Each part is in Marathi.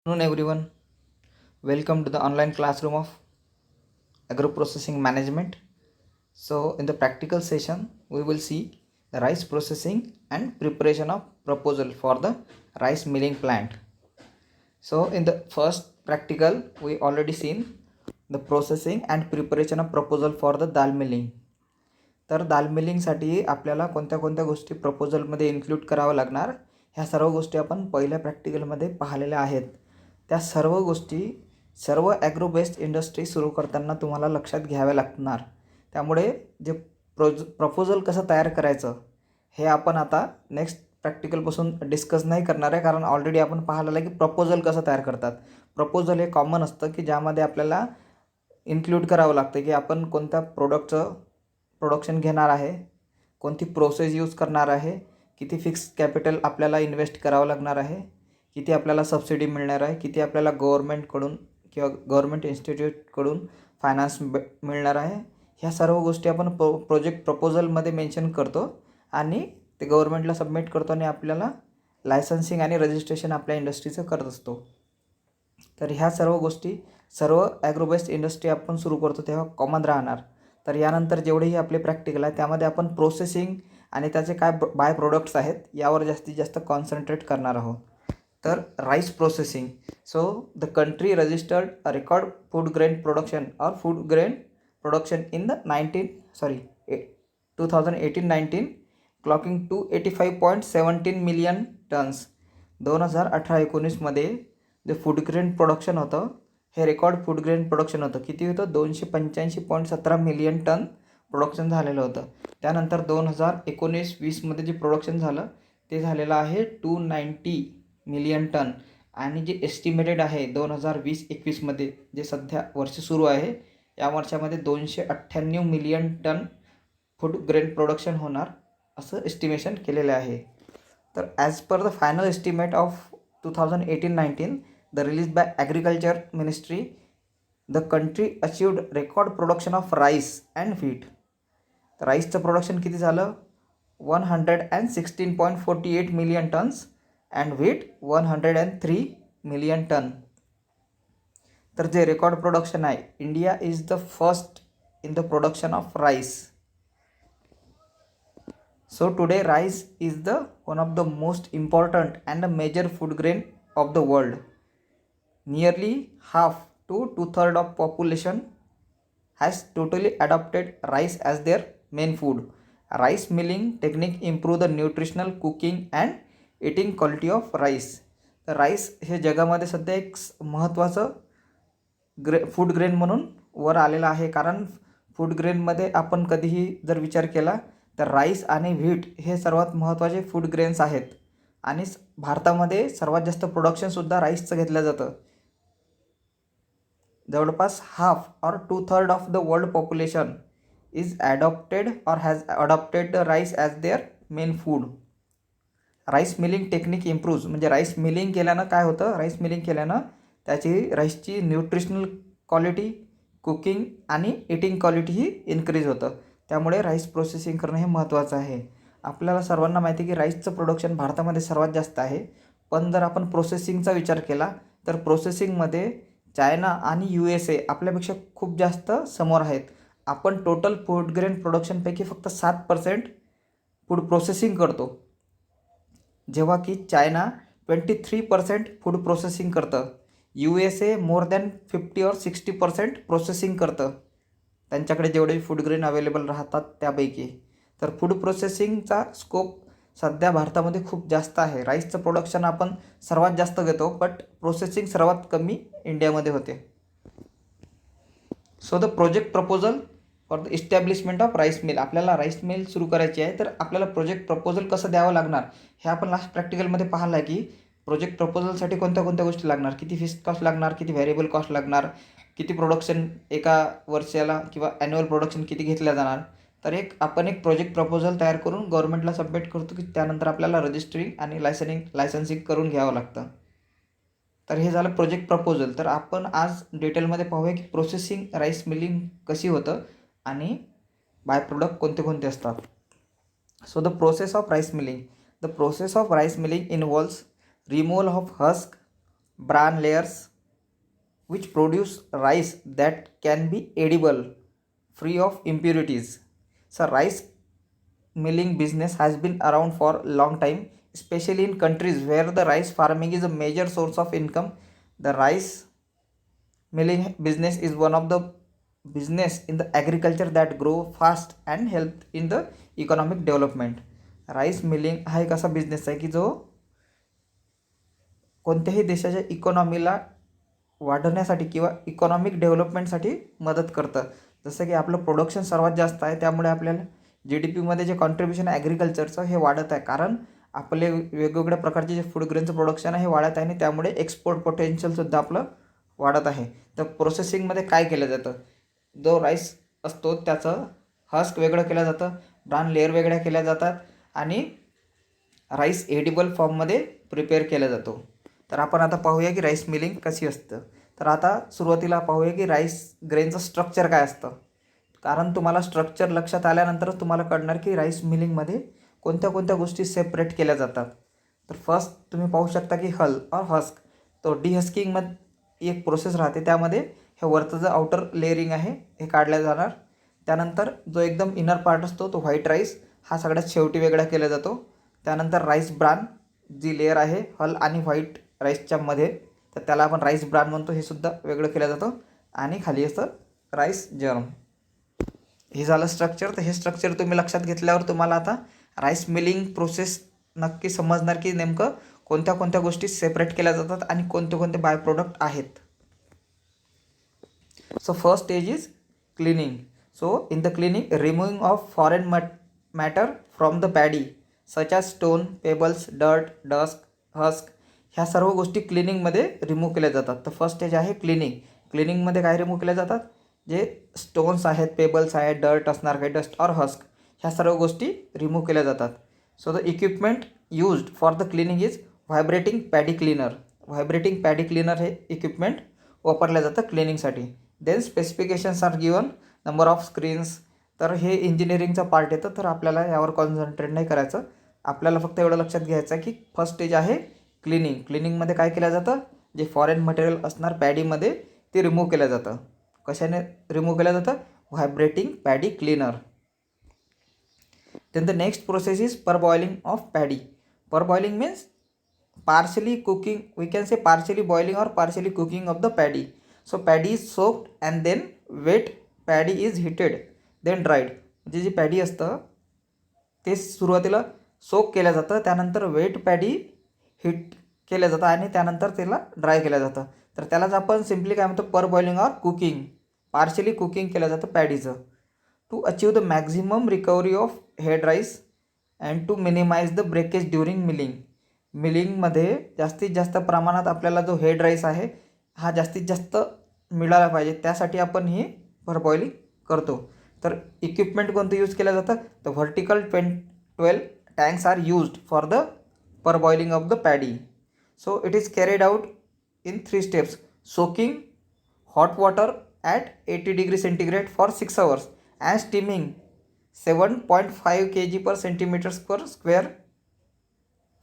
Afternoon everyone, welcome to the online classroom of agro processing management. So in the practical session we will see the rice processing and preparation of proposal for the rice milling plant. So in the first practical we already seen the processing and preparation of proposal for the dal milling. तर दाल मिलिंगसाठी आपल्याला कोणत्या कोणत्या गोष्टी प्रपोजलमध्ये इन्क्लूड करावं लागणार ह्या सर्व गोष्टी आपण पहिल्या प्रॅक्टिकलमध्ये पाहिलेल्या आहेत. त्या सर्व गोष्टी सर्व ॲग्रो बेस्ड इंडस्ट्री सुरू करताना तुम्हाला लक्षात घ्याव्या लागणार. त्यामुळे जे प्रपोजल कसं तयार करायचं हे आपण आता नेक्स्ट प्रॅक्टिकलपासून डिस्कस नाही करणार आहे, कारण ऑलरेडी आपण पाहिलेलं आहे की प्रपोजल कसं तयार करतात. प्रपोजल हे कॉमन असतं की ज्यामध्ये आपल्याला इन्क्लूड करावं लागतं की आपण कोणत्या प्रोडक्टचं प्रोडक्शन घेणार आहे, कोणती प्रोसेस यूज करणार आहे, किती फिक्स कॅपिटल आपल्याला इन्व्हेस्ट करावं लागणार आहे, किती आपल्याला सबसिडी मिळणार आहे, किती आपल्याला गव्हर्नमेंटकडून किंवा गव्हर्नमेंट इन्स्टिट्यूटकडून फायनान्स मिळणार आहे. ह्या सर्व गोष्टी आपण प्रोजेक्ट प्रपोजलमध्ये मेन्शन करतो आणि ते गव्हर्नमेंटला सबमिट करतो आणि आपल्याला लायसन्सिंग आणि रजिस्ट्रेशन आपल्या इंडस्ट्रीचं करत असतो. तर ह्या सर्व गोष्टी सर्व ॲग्रोबेस्ड इंडस्ट्री आपण सुरू करतो तेव्हा कॉमन राहणार. तर यानंतर जेवढेही आपले प्रॅक्टिकल आहे त्यामध्ये आपण प्रोसेसिंग आणि त्याचे काय बाय प्रोडक्ट्स आहेत यावर जास्तीत जास्त कॉन्सन्ट्रेट करणार आहोत. तर rice processing. So the country registered a record food grain production or food grain production in the 2018-19 clocking 285.17 million tons. 2018-19मध्ये जे फूड ग्रेन प्रोडक्शन होतं हे रेकॉर्ड फूड ग्रेन प्रोडक्शन होतं. किती होतं? 285.17 मिलियन टन प्रोडक्शन झालेलं होतं. त्यानंतर 2019-20मध्ये जे प्रोडक्शन झालं ते झालेलं आहे 290 मिलियन टन आणि जे एस्टिमेटेड आहे 2020-21मध्ये जे सध्या वर्ष सुरू आहे या वर्षामध्ये 298 million ton food grain production होणार असं एस्टिमेशन केलेलं आहे. तर as per the final estimate of 2018-19 the released by agriculture ministry, the country achieved record production of rice and wheat. तर राईसचं प्रोडक्शन किती झालं? 116.48 million tons and wheat 103 million ton. तर जे रेकॉर्ड प्रोडक्शन आहे, India is the first in the production of rice. So today rice is the one of the most important and a major food grain of the world. Nearly half to two-thirds of population has totally adopted rice as their main food. Rice milling technique improve the nutritional cooking and eating quality of rice. तर राईस हे जगामध्ये सध्या एक महत्त्वाचं फूड ग्रेन म्हणून वर आलेलं आहे. कारण फूड ग्रेनमध्ये आपण कधीही जर विचार केला तर राईस आणि व्हीट हे सर्वात महत्त्वाचे फूड ग्रेन्स आहेत आणि भारतामध्ये सर्वात जास्त प्रोडक्शनसुद्धा राईसचं घेतलं जातं. जवळपास half or 2/3 of the world population is adopted or has adopted the rice as their main food. Rice milling technique improves म्हणजे राईस मिलिंग केल्यानं काय होतं? राईस मिलिंग केल्यानं त्याची राईसची न्यूट्रिशनल क्वालिटी, कुकिंग आणि इटिंग क्वालिटीही इन्क्रीज होतं. त्यामुळे राईस प्रोसेसिंग करणं हे महत्त्वाचं आहे. आपल्याला सर्वांना माहिती आहे की राईसचं प्रोडक्शन भारतामध्ये सर्वात जास्त आहे, पण जर आपण प्रोसेसिंगचा विचार केला तर प्रोसेसिंगमध्ये चायना आणि USA आपल्यापेक्षा खूप जास्त समोर आहेत. आपण टोटल फूड ग्रेन प्रोडक्शनपैकी फक्त 7% फूड प्रोसेसिंग करतो, जेव्हा की चायना 23% फूड प्रोसेसिंग करतं. USA मोर दॅन 50 और 60% प्रोसेसिंग करतं त्यांच्याकडे जेवढे फूड ग्रेन अवेलेबल राहतात त्यापैकी. तर फूड प्रोसेसिंगचा स्कोप सध्या भारतामध्ये खूप जास्त आहे. राईसचं प्रोडक्शन आपण सर्वात जास्त घेतो, बट प्रोसेसिंग सर्वात कमी इंडियामध्ये होते. So the project proposal for the establishment of rice mill. आपल्याला राईस मिल सुरू करायची आहे, तर आपल्याला प्रोजेक्ट प्रपोजल कसं द्यावं लागणार हे आपण लास्ट प्रॅक्टिकलमध्ये पाहिलं आहे की प्रोजेक्ट प्रपोजलसाठी कोणत्या कोणत्या गोष्टी लागणार, किती फिक्स्ड कॉस्ट लागणार, किती व्हेरिएबल कॉस्ट लागणार, किती प्रोडक्शन एका वर्षाला किंवा ॲन्युअल प्रोडक्शन किती घेतलं जाणार. तर आपण एक प्रोजेक्ट प्रपोजल तयार करून गव्हर्नमेंटला सबमिट करतो की त्यानंतर आपल्याला रजिस्ट्रिंग आणि लायसन्सिंग करून घ्यावं लागतं. तर हे झालं प्रोजेक्ट प्रपोजल. तर आपण आज डिटेलमध्ये पाहूया की प्रोसेसिंग राईस मिलिंग कशी होतं आणि बाय प्रोडक्ट कोणते कोणते असतात. So the process of rice milling. The process of rice milling involves removal of husk, bran layers which produce rice that can be edible free of impurities. So rice milling business has been around for a long time, especially in countries where the rice farming is a major source of income. The rice milling business is one of the business in the agriculture that grow fast and help in the economic development. Rice milling हा एक असा बिझनेस आहे की जो कोणत्याही देशाच्या इकॉनॉमीला वाढवण्यासाठी किंवा इकॉनॉमिक डेव्हलपमेंटसाठी मदत करतं. जसं की आपलं प्रोडक्शन सर्वात जास्त आहे, त्यामुळे आपल्याला GDPमध्ये जे कॉन्ट्रीब्युशन आहे ॲग्रिकल्चरचं हे वाढत आहे, कारण आपले वेगवेगळ्या प्रकारचे जे फूड ग्रेनचं प्रोडक्शन आहे हे वाढत आहे आणि त्यामुळे एक्सपोर्ट पोटेन्शियलसुद्धा आपलं वाढत आहे. तर प्रोसेसिंगमध्ये काय केलं जातं, जो राईस असतो त्याचं हस्क वेगळं केलं जातं, ब्रान लेअर वेगळ्या केल्या जातात आणि राईस एडिबल फॉर्ममध्ये प्रिपेअर केला जातो. तर आपण आता पाहूया की राईस मिलिंग कशी असतं. तर आता सुरुवातीला पाहूया की राईस ग्रेनचं स्ट्रक्चर काय असतं, कारण तुम्हाला स्ट्रक्चर लक्षात आल्यानंतरच तुम्हाला कळणार की राईस मिलिंगमध्ये कोणत्या कोणत्या गोष्टी सेपरेट केल्या जातात. तर फर्स्ट तुम्ही पाहू शकता की हल और हस्क. तो डिहस्किंगमध्ये एक प्रोसेस राहते, त्यामध्ये हे वरचं जे आउटर लेअरिंग आहे हे काढलं जाणार. त्यानंतर जो एकदम इनर पार्ट असतो तो व्हाईट राईस हा सगळ्यात शेवटी वेगळा केला जातो. त्यानंतर राईस ब्रान जी लेअर आहे हल आणि व्हाईट राईसच्या मध्ये, तर त्याला आपण राईस ब्रान म्हणतो, हे सुद्धा वेगळं केलं जातं. आणि खाली असतं राईस जर्म. हे झालं स्ट्रक्चर. तर हे स्ट्रक्चर तुम्ही लक्षात घेतल्यावर तुम्हाला आता राईस मिलिंग प्रोसेस नक्की समजणार की नेमकं कोणत्या कोणत्या गोष्टी सेपरेट केल्या जातात आणि कोणते कोणते बाय प्रोडक्ट आहेत. So first stage is cleaning. So in the cleaning, removing of foreign matter from the paddy such as stone, pebbles, dirt, dust, husk, ह्या सर्व गोष्टी क्लिनिंगमध्ये रिमूव्ह केल्या जातात. तर फर्स्ट स्टेज आहे क्लिनिंग. क्लिनिंगमध्ये काय रिमूव्ह केल्या जातात, जे स्टोन्स आहेत, पेबल्स आहेत, डर्ट असणार काही, डस्ट और हस्क, ह्या सर्व गोष्टी रिमूव्ह केल्या जातात. So the equipment used for the cleaning is vibrating paddy cleaner. Vibrating paddy cleaner हे इक्विपमेंट वापरलं जातं क्लिनिंगसाठी. Then specifications are given, number of screens. तर हे इंजिनिअरिंगचा पार्ट येतं, तर आपल्याला यावर कॉन्सन्ट्रेट नाही करायचं. आपल्याला फक्त एवढं लक्षात घ्यायचं आहे की फर्स्ट स्टेज आहे क्लिनिंग. क्लिनिंगमध्ये काय केलं जातं, जे फॉरेन मटेरियल असणार पॅडीमध्ये ते रिमूव्ह केलं जातं. कशाने रिमूव्ह केलं जातं, vibrating paddy cleaner. Then the next process is parboiling of paddy. Parboiling means partially cooking, we can say partially boiling or partially cooking of the paddy. So paddy is soaked and then wet paddy is heated then dried. म्हणजे जी पॅडी असतं ते सुरुवातीला सोक केलं जातं, त्यानंतर वेट पॅडी हीट केलं जातं आणि त्यानंतर त्याला ड्राय केलं जातं. तर त्यालाच आपण सिम्पली काय म्हणतो, parboiling or cooking. Partially cooking केलं जातं पॅडीचं to achieve the maximum recovery of head rice and to minimise the breakage during milling. मिलिंगमध्ये जास्तीत जास्त प्रमाणात आपल्याला जो हेड राईस आहे हा जास्तीत जास्त मिळाला पाहिजे, त्यासाठी आपण ही परबॉइलिंग करतो. तर इक्विपमेंट कोणतं यूज केलं जातं, तर vertical 12 tanks are used for the parboiling of the paddy. So it is carried out in 3 steps. Soaking hot water at 80 degree centigrade for 6 hours and steaming 7.5 kg/cm²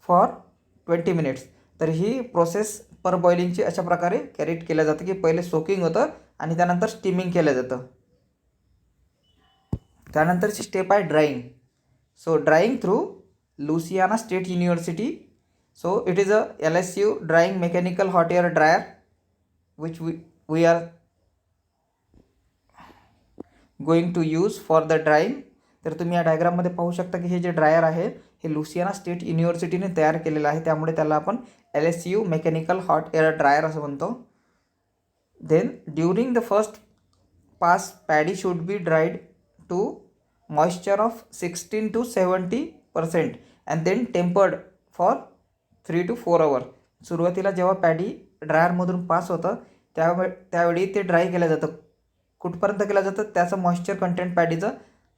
for 20 minutes. तर ही प्रोसेस पर बॉइलिंगची अशा प्रकारे कॅरीड केल्या जातं की पहिले सोकिंग होतं आणि त्यानंतर स्टीमिंग केलं जातं. त्यानंतरची स्टेप आहे drying. So drying through Louisiana State University. So it is a LSU drying mechanical hot air dryer which we are going to use for the drying. तर तुम्ही या डायग्राममध्ये पाहू शकता की हे जे ड्रायर आहे हे लुसियाना स्टेट युनिव्हर्सिटीने तयार केलेलं आहे, त्यामुळे त्याला आपण LSU mechanical hot air dryer असं म्हणतो. Then during the first pass paddy should be dried to moisture of 16 to 70% and then tempered for 3 to 4 hours. सुरुवातीला जेव्हा पॅडी ड्रायरमधून पास होतं त्यावेळी ते ड्राय केलं जातं. कुठपर्यंत केलं जातं, त्याचं मॉइश्चर कंटेंट पॅडीचं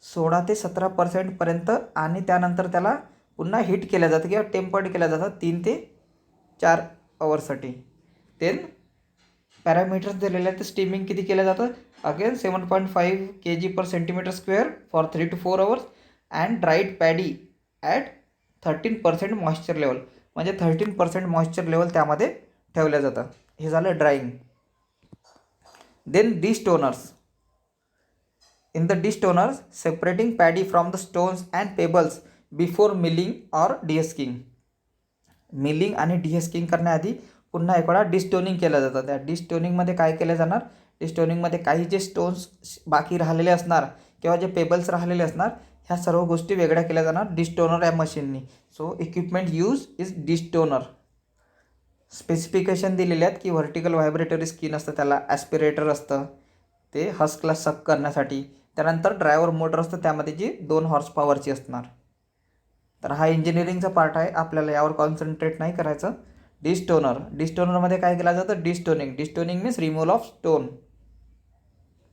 16 ते 17% आणि त्यानंतर त्याला पुन्हा हीट केलं जातं किंवा टेम्पर्ड केलं जातं 3 ते 4 hours. देन पॅरामीटर्स दिलेले आहेत. स्टीमिंग किती केलं जातं, again 7.5 kg/cm² for 3 to 4 hours and dried paddy at 13% moisture level. म्हणजे 13% मॉइश्चर लेवल त्यामध्ये ठेवलं जातं. हे झालं drying. Then destoners. In the distoners, separating paddy from the stones and pebbles before milling or de-husking. Milling आणि डिहस्किंग करण्याआधी पुन्हा एक वेळा डिस्टोनिंग केलं जातं. त्या डिस्टोनिंगमध्ये काय केलं जाणार, डिस्टोनिंगमध्ये काही जे स्टोन्स बाकी राहिलेले असणार किंवा जे पेबल्स राहिलेले असणार ह्या सर्व गोष्टी वेगळ्या केल्या जाणार डिस्टोनर या मशीननी. So equipment use is destoner. Specification दिलेले आहेत की व्हर्टिकल व्हायब्रेटरी स्किन असतं, त्याला ॲस्पिरेटर असतं ते हस्कला सक करण्यासाठी. त्यानंतर ड्रायव्हर मोटर असतं, त्यामध्ये जी 2 हॉर्स पॉवरची असणार. तर हा इंजिनिअरिंगचा पार्ट आहे, आपल्याला यावर कॉन्सन्ट्रेट नाही करायचं. डिस्टोनरमध्ये काय केलं जातं, destoning means removal of stone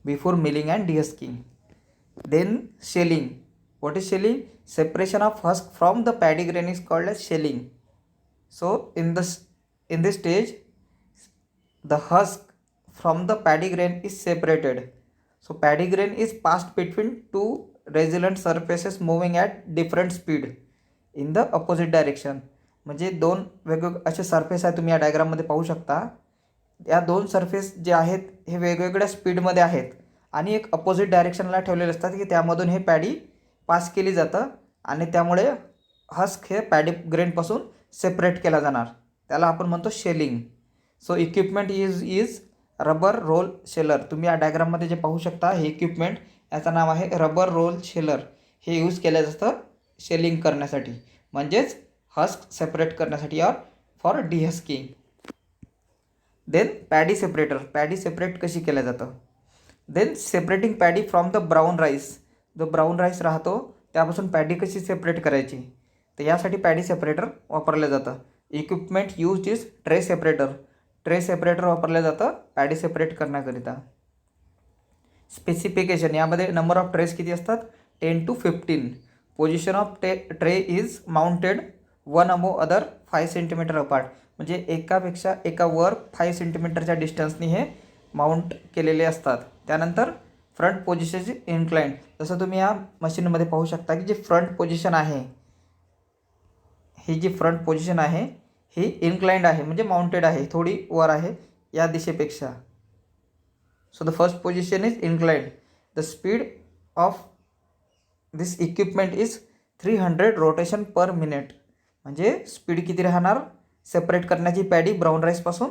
before milling and dehusking. Then shelling. What is shelling? Separation of husk from the paddy grain is called as shelling. So in this stage the husk from the paddy grain is separated. So paddy grain is passed between two resilient surfaces moving at different speed in the opposite direction. म्हणजे 2 वेगवेगळे असे सरफेस आहे, तुम्ही या डायग्राममध्ये पाहू शकता. या 2 सरफेस जे आहेत हे वेगवेगळ्या स्पीडमध्ये आहेत आणि एक अपोजिट डायरेक्शनला ठेवलेले असतात की त्यामधून हे पॅडी पास केली जातं आणि त्यामुळे हस्क हे पॅडी ग्रेनपासून सेपरेट केला जाणार. त्याला आपण म्हणतो shelling. So equipment is rubber roll sheller. तुम्ही या डायग्राममध्ये जे पाहू शकता हे इक्विपमेंट, याचं नाव आहे रबर रोल शेलर. हे यूज केलं जातं शेलिंग करण्यासाठी, म्हणजेच हस्क सेपरेट करण्यासाठी or for dehusking. Then paddy separator. Paddy separate कशी केलं जातं? Then separating paddy from the brown rice. जो ब्राऊन राईस राहतो त्यापासून पॅडी कशी सेपरेट करायची, तर यासाठी पॅडी सेपरेटर वापरलं जातं. Equipment use is tray separator. Tray separator वापरलं जातं पॅडी सेपरेट करण्याकरिता. स्पेसिफिकेशन. यामध्ये नंबर ऑफ ट्रेस किती असतात, 10 to 15. Position of tray is mounted one अमो अदर 5 सेंटीमीटर अपार्ट. म्हणजे एकापेक्षा एका वर 5 सेंटीमीटरच्या डिस्टन्सनी हे माउंट केलेले असतात. त्यानंतर फ्रंट पोझिशन इन्क्लाइंड. जसं तुम्ही या मशीनमध्ये पाहू शकता की जी फ्रंट पोझिशन आहे, ही जी फ्रंट पोझिशन आहे ही इन्क्लाइंड आहे, म्हणजे माउंटेड आहे, थोडी वर आहे या दिशेपेक्षा. So the first position is inclined. The speed of this equipment is 300 rotation per minute. म्हणजे स्पीड किती राहणार सेपरेट करण्याची पॅडी ब्राऊन राईसपासून,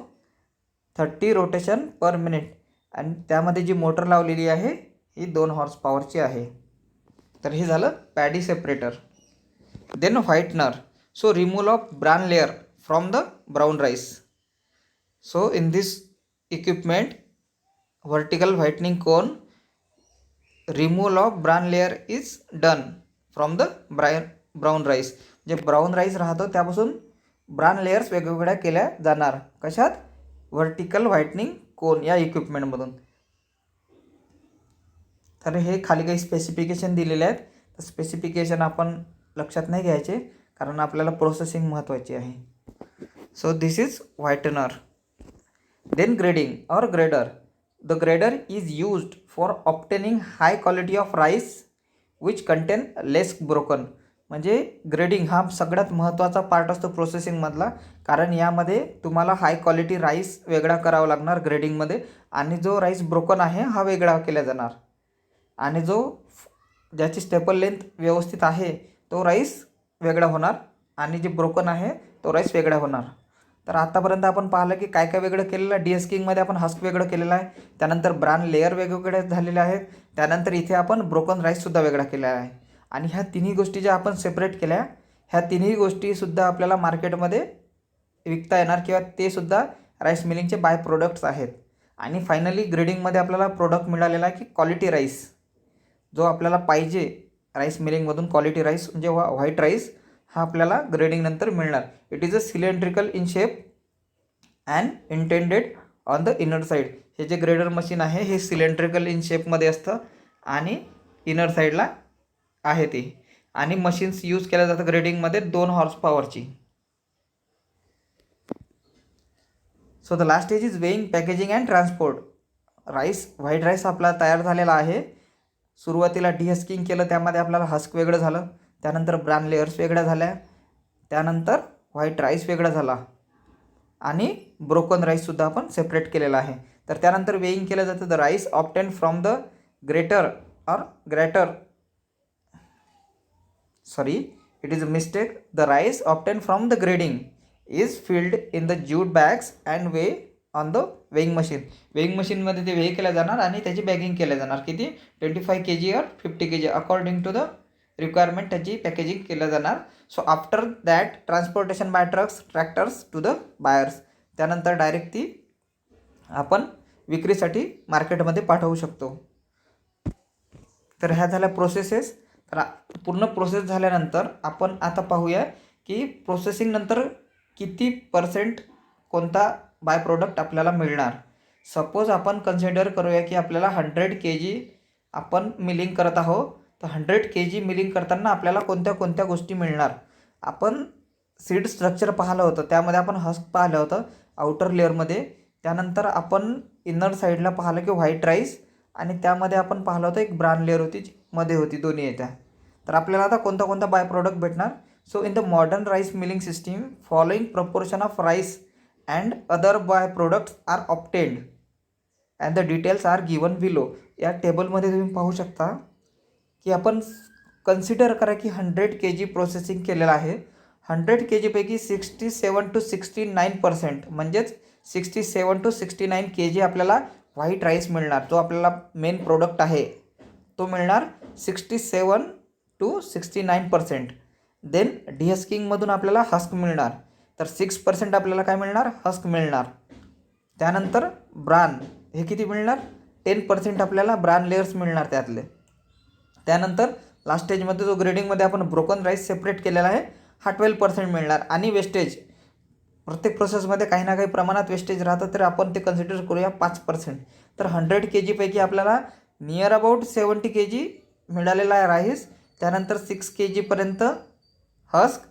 30 रोटेशन पर मिनिट. आणि त्यामध्ये जी मोटर लावलेली आहे ही 2 हॉर्स पॉवरची आहे. तर हे झालं paddy separator. Then whitener. So removal of bran layer from the brown rice. So in this equipment, vertical whitening cone, removal of bran layer is done from the brown rice. जे ब्राऊन राईस राहतो त्यापासून ब्रान लेयर्स वेगवेगळ्या केल्या जाणार. कशात? व्हर्टिकल व्हाईटनिंग कोन या इक्विपमेंटमधून. तर हे खाली काही स्पेसिफिकेशन दिलेले आहेत, तर स्पेसिफिकेशन आपण लक्षात नाही घ्यायचे कारण आपल्याला प्रोसेसिंग महत्त्वाची आहे. So this is whitener. Then grading or grader. The grader is used for obtaining high quality of rice which contain less broken. म्हणजे ग्रेडिंग हा सगळ्यात महत्त्वाचा पार्ट असतो प्रोसेसिंगमधला, कारण यामध्ये तुम्हाला हाय क्वालिटी राईस वेगळा करावा लागणार ग्रेडिंगमध्ये, आणि जो राईस ब्रोकन आहे हा वेगळा केला जाणार, आणि ज्याची स्टेपल लेंथ व्यवस्थित आहे तो राईस वेगळा होणार, आणि जे ब्रोकन आहे तो राईस वेगळा होणार. तर आतापर्यंत आपण पाहिलं की काय काय वेगळं केलेलं आहे. डिहस्किंगमध्ये आपण हस्क वेगळं केलेलं आहे, त्यानंतर ब्रान लेअर वेगवेगळे झालेले आहेत, त्यानंतर इथे आपण ब्रोकन राईससुद्धा वेगळा केलेला आहे. आणि ह्या तिन्ही गोष्टी ज्या आपण सेपरेट केल्या, ह्या तिन्ही गोष्टीसुद्धा आपल्याला मार्केटमध्ये विकता येणार किंवा ते सुद्धा राईस मिलिंगचे बाय प्रोडक्ट्स आहेत. आणि फायनली ग्रेडिंगमध्ये आपल्याला प्रोडक्ट मिळालेला आहे की क्वालिटी राईस, जो आपल्याला पाहिजे राईस मिलिंगमधून क्वालिटी राईस म्हणजे व्हाईट राईस हा आपल्याला ग्रेडिंगनंतर मिळणार. It is a cylindrical in shape and intended on the inner side. हे जे ग्रेडर मशीन आहे हे सिलेंड्रिकल इन शेपमध्ये असतं आणि इनर साईडला आहे ते, आणि मशीन्स यूज केल्या जातं ग्रेडिंगमध्ये 2 हॉर्स पॉवरची. So the last stage is weighing, packaging and transport. White rice आपला तयार झालेला आहे. सुरुवातीला डिहस्किंग केलं, त्यामध्ये आपल्याला हस्क वेगळं झालं, त्यानंतर ब्रान लेयर्स वेगळ्या झाल्या, त्यानंतर व्हाईट राईस वेगळा झाला. आणि ब्रोकन राईससुद्धा आपण सेपरेट केलेला आहे. तर त्यानंतर वेईंग केलं जातं. The rice obtain from the greater sorry, it is a mistake. The rice obtained from the grading is filled in the jute bags and weigh on the weighing machine. Weighing मशीनमध्ये ते वेई केल्या जाणार आणि त्याची बॅगिंग केल्या जाणार. किती 25 kg or 50 kg according to the requirement त्याची पॅकेजिंग केलं जाणार. So after that transportation by trucks tractors to the buyers. त्यानंतर डायरेक्ट ती आपण विक्रीसाठी मार्केटमध्ये पाठवू शकतो. तर ह्या झाल्या प्रोसेसेस. तर पूर्ण प्रोसेस झाल्यानंतर आपण आता पाहूया की प्रोसेसिंग नंतर किती % कोणता बाय प्रोडक्ट आपल्याला मिळणार. सपोज आपण कन्सिडर करूया की आपल्याला 100 kg आपण मिलिंग करत आहोत. तर 100 kg मिलिंग करताना आपल्याला कोणत्या कोणत्या गोष्टी मिळणार. आपण सीड स्ट्रक्चर पाहिलं होतं, त्यामध्ये आपण हस्क पाहिलं होतं आउटर लेअरमध्ये. त्यानंतर आपण इनर साईडला पाहिलं की व्हाईट राईस आणि त्यामध्ये आपण पाहिलं होतं एक ब्राउन लेअर होती मध्ये होती, दोन्ही येत्या. तर आपल्याला आता कोणता कोणता बाय प्रोडक्ट भेटणार. So in the modern rice milling system following proportion of rice and other by products are obtained and the details are given below. या टेबलमध्ये तुम्ही पाहू शकता की आपण कन्सिडर करा की 100 kg प्रोसेसिंग केलेलं आहे. 100 kg पैकी 67 to 69% म्हणजेच 67 to 69 kg आपल्याला व्हाईट राईस मिळणार. जो आपल्याला मेन प्रोडक्ट आहे तो मिळणार 67 to 69%. देन डिहस्किंगमधून आपल्याला हस्क मिळणार. तर 6% आपल्याला काय मिळणार, हस्क मिळणार. त्यानंतर ब्रान हे किती मिळणार, 10% आपल्याला ब्रान लेयर्स मिळणार त्यातले. त्यानंतर लास्ट स्टेजमध्ये जो ग्रेडिंगमध्ये आपण ब्रोकन राईस सेपरेट केलेला आहे हा 12% मिळणार. आणि वेस्टेज प्रत्येक प्रोसेसमध्ये काही ना काही प्रमाणात वेस्टेज राहतं, तर आपण ते कन्सिडर करूया 5%. तर 100 kg पैकी आपल्याला नियर अबाउट 70 kg मिळालेला आहे राईस. त्यानंतर 6 kg पर्यंत हस्क,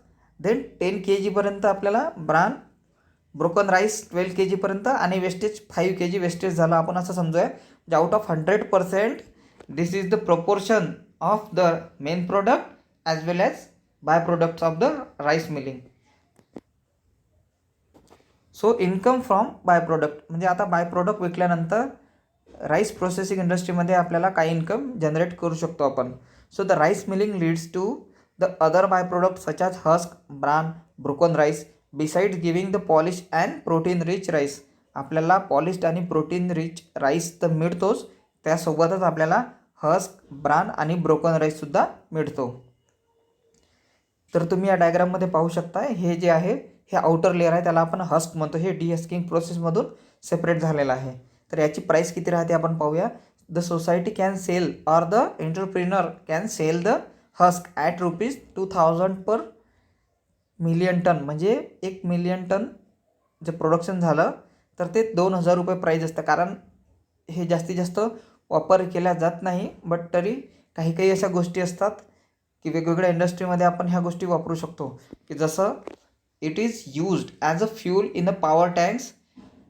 देन 10 kg पर्यंत आपल्याला ब्रोकन राईस 12 kg पर्यंत आणि वेस्टेज 5 kg वेस्टेज झालं. आपण असं समजूया जे out of 100% this is the proportion of the main product as well as by products of the rice milling. So income from by product म्हणजे आता बाय प्रोडक्ट विकल्यानंतर राईस प्रोसेसिंग इंडस्ट्रीमध्ये आपल्याला काही इन्कम जनरेट करू शकतो आपण. So the rice milling leads to the other by product such as husk, bran, broken rice besides giving the polish and protein rich rice. आपल्याला पॉलिश्ड आणि प्रोटीन रिच राईस तर मिळतोच, त्यासोबतच आपल्याला हस्क, ब्रान आणि ब्रोकन राईससुद्धा मिळतो. तर तुम्ही या डायग्राममध्ये पाहू शकता हे जे आहे हे आउटर लेअर आहे, त्याला आपण हस्क म्हणतो. हे डिहस्किंग प्रोसेसमधून सेपरेट झालेलं आहे. तर याची प्राईस किती राहते आपण पाहूया. The society can sell or the entrepreneur can sell the husk at ₹2000 per million ton. म्हणजे 1 मिलियन टन जे प्रोडक्शन झालं तर ते ₹2000 प्राईज असतं. कारण हे जास्तीत जास्त वापर केला जात नाही, बट तरी काही काही अशा गोष्टी असतात की वेगवेगळ्या इंडस्ट्रीमध्ये आपण ह्या गोष्टी वापरू शकतो. की जसं it is used as a fuel in the power tanks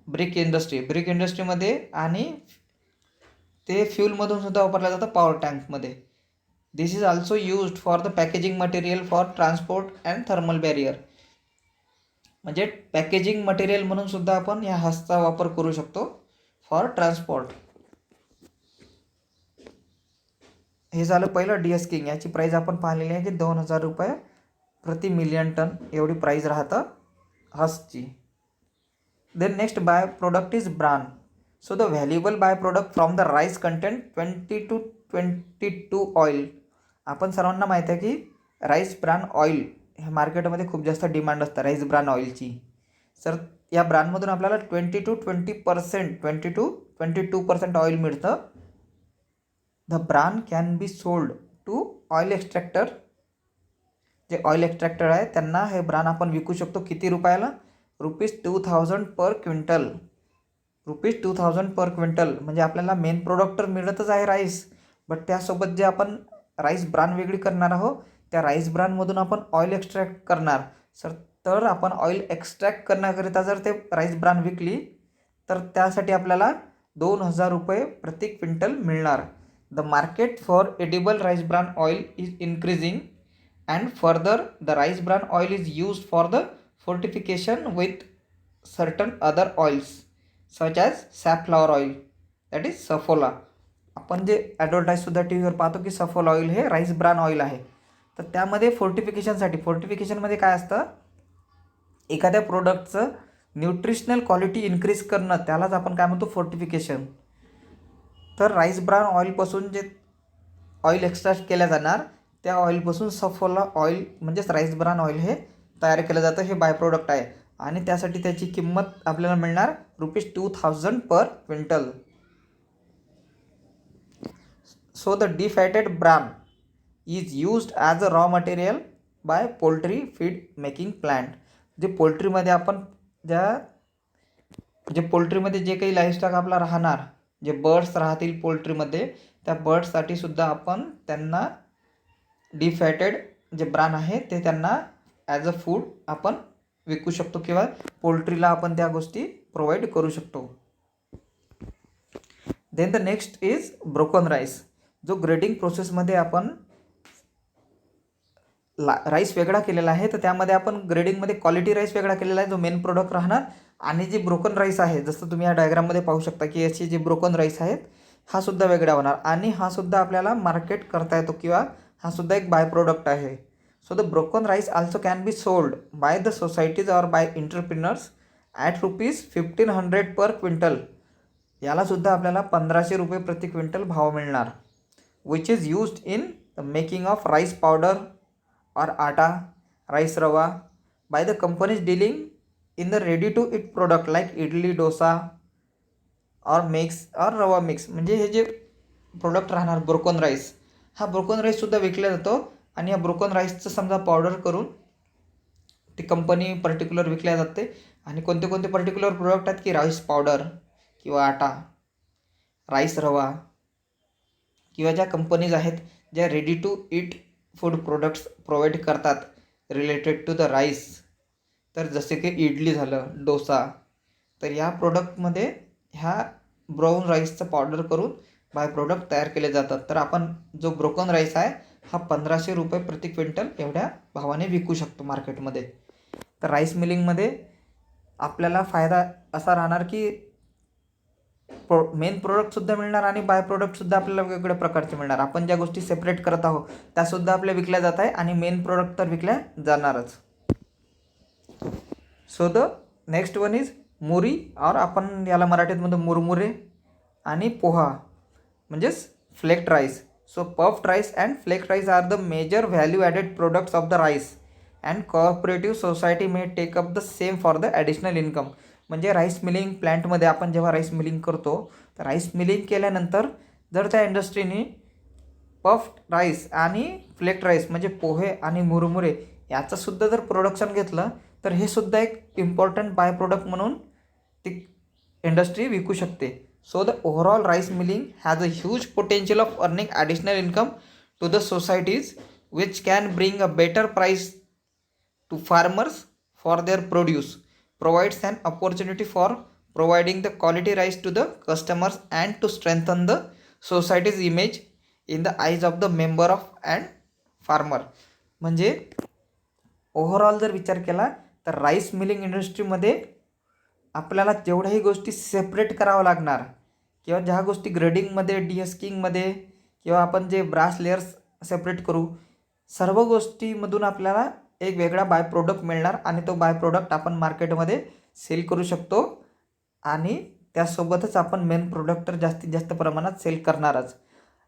brick इंडस्ट्रीमध्ये आणि ते फ्यूलमधून सुद्धा वापरलं जातं पॉवर टँकमध्ये. This is also used for the packaging material for transport and thermal barrier. म्हणजे पॅकेजिंग मटेरियल म्हणून सुद्धा आपण या हस्कचा वापर करू शकतो फॉर ट्रान्सपोर्ट. हे झालं पहिलं डिहस्किंग. याची प्राईज आपण पाहिलेली आहे की ₹2000 प्रति मिलियन टन एवढी प्राईज राहतं हस्कची. Then next by product is bran. So the valuable by product from the rice content 20 to 22 oil. आपण सर्वांना माहीत आहे की राईस ब्रान ऑइल हे मार्केटमध्ये खूप जास्त डिमांड असतं राईस ब्रान ऑइलची. तर या ब्रानमधून आपल्याला 20 to 22% ऑइल मिळतं. The bran can be sold to oil extractor. जे ऑइल एक्स्ट्रॅक्टर आहे त्यांना हे ब्रान आपण विकू शकतो. किती रुपयाला, ₹2000 पर क्विंटल. ₹2000 पर क्विंटल म्हणजे आपल्याला मेन प्रोडक्ट तर मिळतच आहे राईस, बट त्यासोबत जे आपण राईस ब्रान वेगळी करणार आहोत त्या राईस ब्रानमधून आपण ऑइल एक्स्ट्रॅक्ट करणार. तर आपण ऑइल एक्स्ट्रॅक्ट करण्याकरिता जर ते राईस ब्रान विकली तर त्यासाठी आपल्याला ₹2000 प्रति क्विंटल मिळणार. The market for edible rice bran oil is increasing and further the rice bran oil is used for the fortification with certain other oils such as safflower oil, that is Saffola. आपण जे ॲडव्हर्टाईजसुद्धा टी व्हीवर पाहतो की सफोला ऑइल हे राईस ब्रान ऑइल आहे. तर त्यामध्ये फोर्टिफिकेशनमध्ये काय असतं, एखाद्या प्रोडक्टचं न्यूट्रिशनल क्वालिटी इन्क्रीज करणं, त्यालाच आपण काय म्हणतो, फोर्टिफिकेशन. तर राईस ब्रान ऑइलपासून जे ऑइल एक्स्ट्रॅक्ट केल्या जाणार त्या ऑइलपासून सफोला ऑइल म्हणजेच राईस ब्रान ऑइल हे तयार केलं जातं. हे बाय प्रोडक्ट आहे आणि त्यासाठी त्याची किंमत आपल्याला मिळणार ₹2000 per quintal. So the defatted bran is used as a raw material by poultry feed making plant. जे पोल्ट्रीमध्ये आपण पोल्ट्रीमध्ये जे काही लाईव्हस्टॉक आपला राहणार, जे बर्ड्स राहतील पोल्ट्रीमध्ये, त्या बर्ड्ससाठी सुद्धा आपण त्यांना डिफॅटेड जे ब्रान आहे ते त्यांना ॲज अ फूड आपण विकू शकतो किंवा पोल्ट्रीला आपण त्या गोष्टी प्रोव्हाइड करू शकतो. Then the next is broken rice. जो ग्रेडिंग प्रोसेसमध्ये आपण राईस वेगळा केलेला आहे, तर त्यामध्ये आपण ग्रेडिंगमध्ये क्वालिटी राईस वेगळा केलेला आहे जो मेन प्रोडक्ट राहणार, आणि जे ब्रोकन राईस आहे जसं तुम्ही या डायग्राममध्ये पाहू शकता की याचे जे ब्रोकन राईस आहेत हा सुद्धा वेगळा होणार आणि हा सुद्धा आपल्याला मार्केट करता येतो किंवा हा सुद्धा एक बाय प्रोडक्ट आहे. So the broken rice also can be sold by the societies or by entrepreneurs at ₹1500 per quintal. यालासुद्धा आपल्याला ₹1500 प्रति क्विंटल भाव मिळणार, which is used in the making of rice powder or atta, rice rava by the companies dealing in the ready to eat product like idli, dosa or mix और रवा मिक्स. म्हणजे हे जे प्रोडक्ट राहणार ब्रोकन राईस, हा ब्रोकन राईससुद्धा विकला जातो आणि या ब्रोकन राईसचं समजा पावडर करून ती कंपनी पर्टिक्युलर विकल्या जाते. आणि कोणते कोणते पर्टिक्युलर प्रोडक्ट आहेत की राईस पावडर किंवा आटा, राईस रवा किंवा ज्या कंपनीज आहेत ज्या ready to eat food products provide करतात रिलेटेड टू द राईस, तर जसे की इडली झालं, डोसा, तर या प्रोडक्टमध्ये ह्या ब्राऊन राईसचं पावडर करून बाय प्रोडक्ट तयार केले जातात. तर आपण जो ब्रोकन राईस आहे हा ₹1500 प्रति क्विंटल एवढ्या भावाने विकू शकतो मार्केटमध्ये. तर राईस मिलिंगमध्ये आपल्याला फायदा असा राहणार की मेन प्रोडक्टसुद्धा मिळणार आणि बाय प्रोडक्टसुद्धा आपल्याला वेगवेगळ्या प्रकारचे मिळणार. आपण ज्या गोष्टी सेपरेट करत आहोत त्यासुद्धा आपल्या विकल्या जात आहे आणि मेन प्रोडक्ट तर विकल्या जाणारच. So the next one is muri, or आपण याला मराठीमध्ये मुरमुरे आणि पोहा म्हणजेच flaked rice. So puffed rice and flaked rice are the major value added products of the rice and cooperative society may take up the same for the additional income. म्हणजे राईस मिलिंग प्लॅन्टमध्ये आपण जेव्हा राईस मिलिंग करतो, तर राईस मिलिंग केल्यानंतर जर त्या इंडस्ट्रीने पफ्ड राईस आणि फ्लेक्ड राईस म्हणजे पोहे आणि मुरमुरे याचंसुद्धा जर प्रोडक्शन घेतलं तर हे सुद्धा एक इम्पॉर्टंट बाय प्रोडक्ट म्हणून ती इंडस्ट्री विकू शकते. So the overall rice milling has a huge potential of earning additional income to the societies which can bring a better price to farmers for their produce, provides an opportunity for providing the quality rice to the customers and to strengthen the society's image in the eyes of the member of and farmer. म्हणजे ओव्हरऑल जर विचार केला तर राईस मिलिंग इंडस्ट्रीमध्ये आपल्याला जेवढ्याही गोष्टी सेपरेट करावं लागणार किंवा ज्या गोष्टी ग्रेडिंगमध्ये, डिहस्किंगमध्ये किंवा आपण जे ब्रास लेयर्स सेपरेट करू, सर्व गोष्टीमधून आपल्याला एक वेगळा बाय प्रोडक्ट मिळणार आणि तो बाय प्रोडक्ट आपण मार्केटमध्ये सेल करू शकतो आणि त्यासोबतच आपण मेन प्रोडक्ट तर जास्तीत जास्त प्रमाणात सेल करणारच.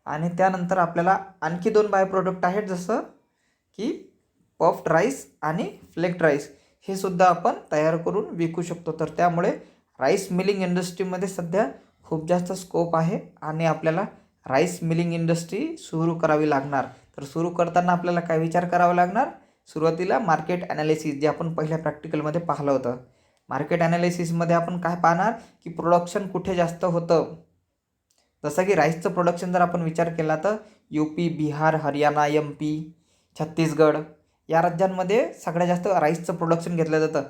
आणि त्यानंतर आपल्याला आणखी 2 बाय प्रोडक्ट आहेत जसं की पफ्ड राईस आणि फ्लेक्ड राईस, हे सुद्धा आपण तयार करून विकू शकतो. तर त्यामुळे राईस मिलिंग इंडस्ट्रीमध्ये सध्या खूप जास्त स्कोप आहे आणि आपल्याला राईस मिलिंग इंडस्ट्री सुरू करावी लागणार. तर सुरू करताना आपल्याला काय विचार करावा लागणार, सुरुवातीला मार्केट ॲनालिसिस जे आपण पहिल्या प्रॅक्टिकलमध्ये पाहिलं होतं. मार्केट ॲनालिसिसमध्ये आपण काय पाहणार की प्रोडक्शन कुठे जास्त होतं. जसं की राईसचं प्रोडक्शन जर आपण विचार केला तर UP, बिहार, हरियाणा, MP, छत्तीसगड या राज्यांमध्ये सगळ्यात जास्त राईसचं प्रोडक्शन घेतलं जातं.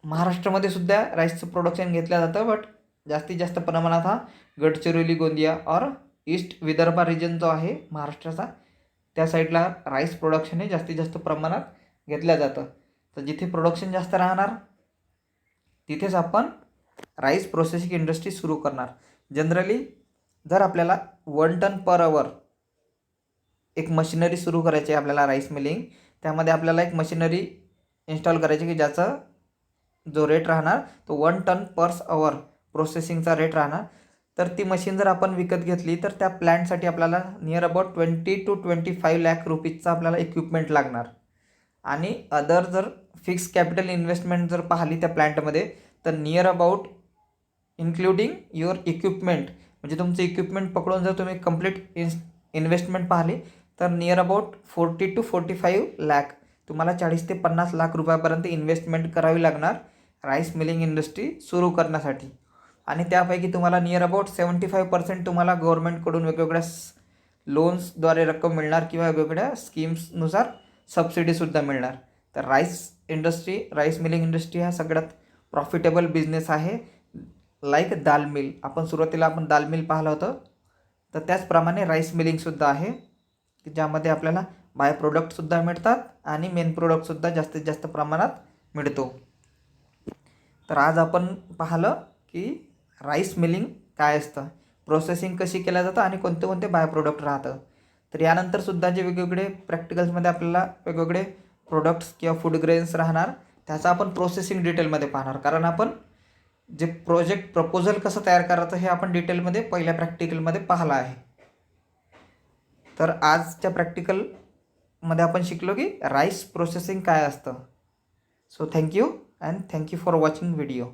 महाराष्ट्रामध्ये सुद्धा राईसचं प्रोडक्शन घेतलं जातं, बट जास्तीत जास्त प्रमाणात हा गडचिरोली, गोंदिया और ईस्ट विदर्भ रिजन जो आहे महाराष्ट्राचा, त्या साईडला राईस प्रोडक्शन हे जास्तीत जास्त प्रमाणात घेतलं जातं. तर जिथे प्रोडक्शन जास्त राहणार तिथेच आपण राईस प्रोसेसिंग इंडस्ट्री सुरू करणार. जनरली जर आपल्याला 1 टन पर आवर एक मशिनरी सुरू करायची आहे आपल्याला राईस मिलिंग, त्यामध्ये आपल्याला एक मशिनरी इन्स्टॉल करायची की ज्याचा जो रेट राहणार तो 1 टन पर आवर प्रोसेसिंगचा रेट राहणार. तर ती मशीन जर आपण विकत घेतली तर त्या प्लॅन्टसाठी आपल्याला नियर अबाउट 20 to 25 लाख रुपीजचा आपल्याला इक्विपमेंट लागणार. आणि अदर जर फिक्स कॅपिटल इन्व्हेस्टमेंट जर पाहिली त्या प्लॅन्टमध्ये तर near about including your equipment, म्हणजे तुमचं इक्विपमेंट पकडून जर तुम्ही कंप्लीट इन्व्हेस्टमेंट पाहिली तर नियर अबाउट 40 to 45 लाख, तुम्हाला 40 ते 50 लाख रुपयापर्यंत इन्व्हेस्टमेंट करावी लागणार राईस मिलिंग इंडस्ट्री सुरू करण्यासाठी. आणि त्यापैकी तुम्हाला नियर अबाउट 75% तुम्हाला गव्हर्नमेंटकडून वेगवेगळ्या लोन्सद्वारे रक्कम मिळणार किंवा वेगवेगळ्या स्कीम्सनुसार सबसिडीसुद्धा मिळणार. तर राईस मिलिंग इंडस्ट्री हा सगळ्यात प्रॉफिटेबल बिझनेस आहे. लाईक दाल मिल, सुरुवातीला आपण दाल मिल पाहिलं होतं, तर त्याचप्रमाणे राईस मिलिंगसुद्धा आहे की ज्यामध्ये आपल्याला बाय प्रोडक्टसुद्धा मिळतात आणि मेन प्रोडक्टसुद्धा जास्तीत जास्त प्रमाणात मिळतो. तर आज आपण पाहिलं की राईस मिलिंग काय असतं, प्रोसेसिंग कशी केलं जातं आणि कोणते कोणते बाय प्रोडक्ट राहतं. तर यानंतरसुद्धा जे वेगवेगळे प्रॅक्टिकल्समध्ये आपल्याला वेगवेगळे प्रोडक्ट्स किंवा फूड ग्रेन्स राहणार त्याचा आपण प्रोसेसिंग डिटेलमध्ये पाहणार. कारण आपण जे प्रोजेक्ट प्रपोजल कसं तयार करायचं हे आपण डिटेलमध्ये पहिल्या प्रॅक्टिकलमध्ये पाहिलं आहे. तर आजच्या प्रॅक्टिकलमध्ये आपण शिकलो की राईस प्रोसेसिंग काय असतं. So thank you and thank you for watching video.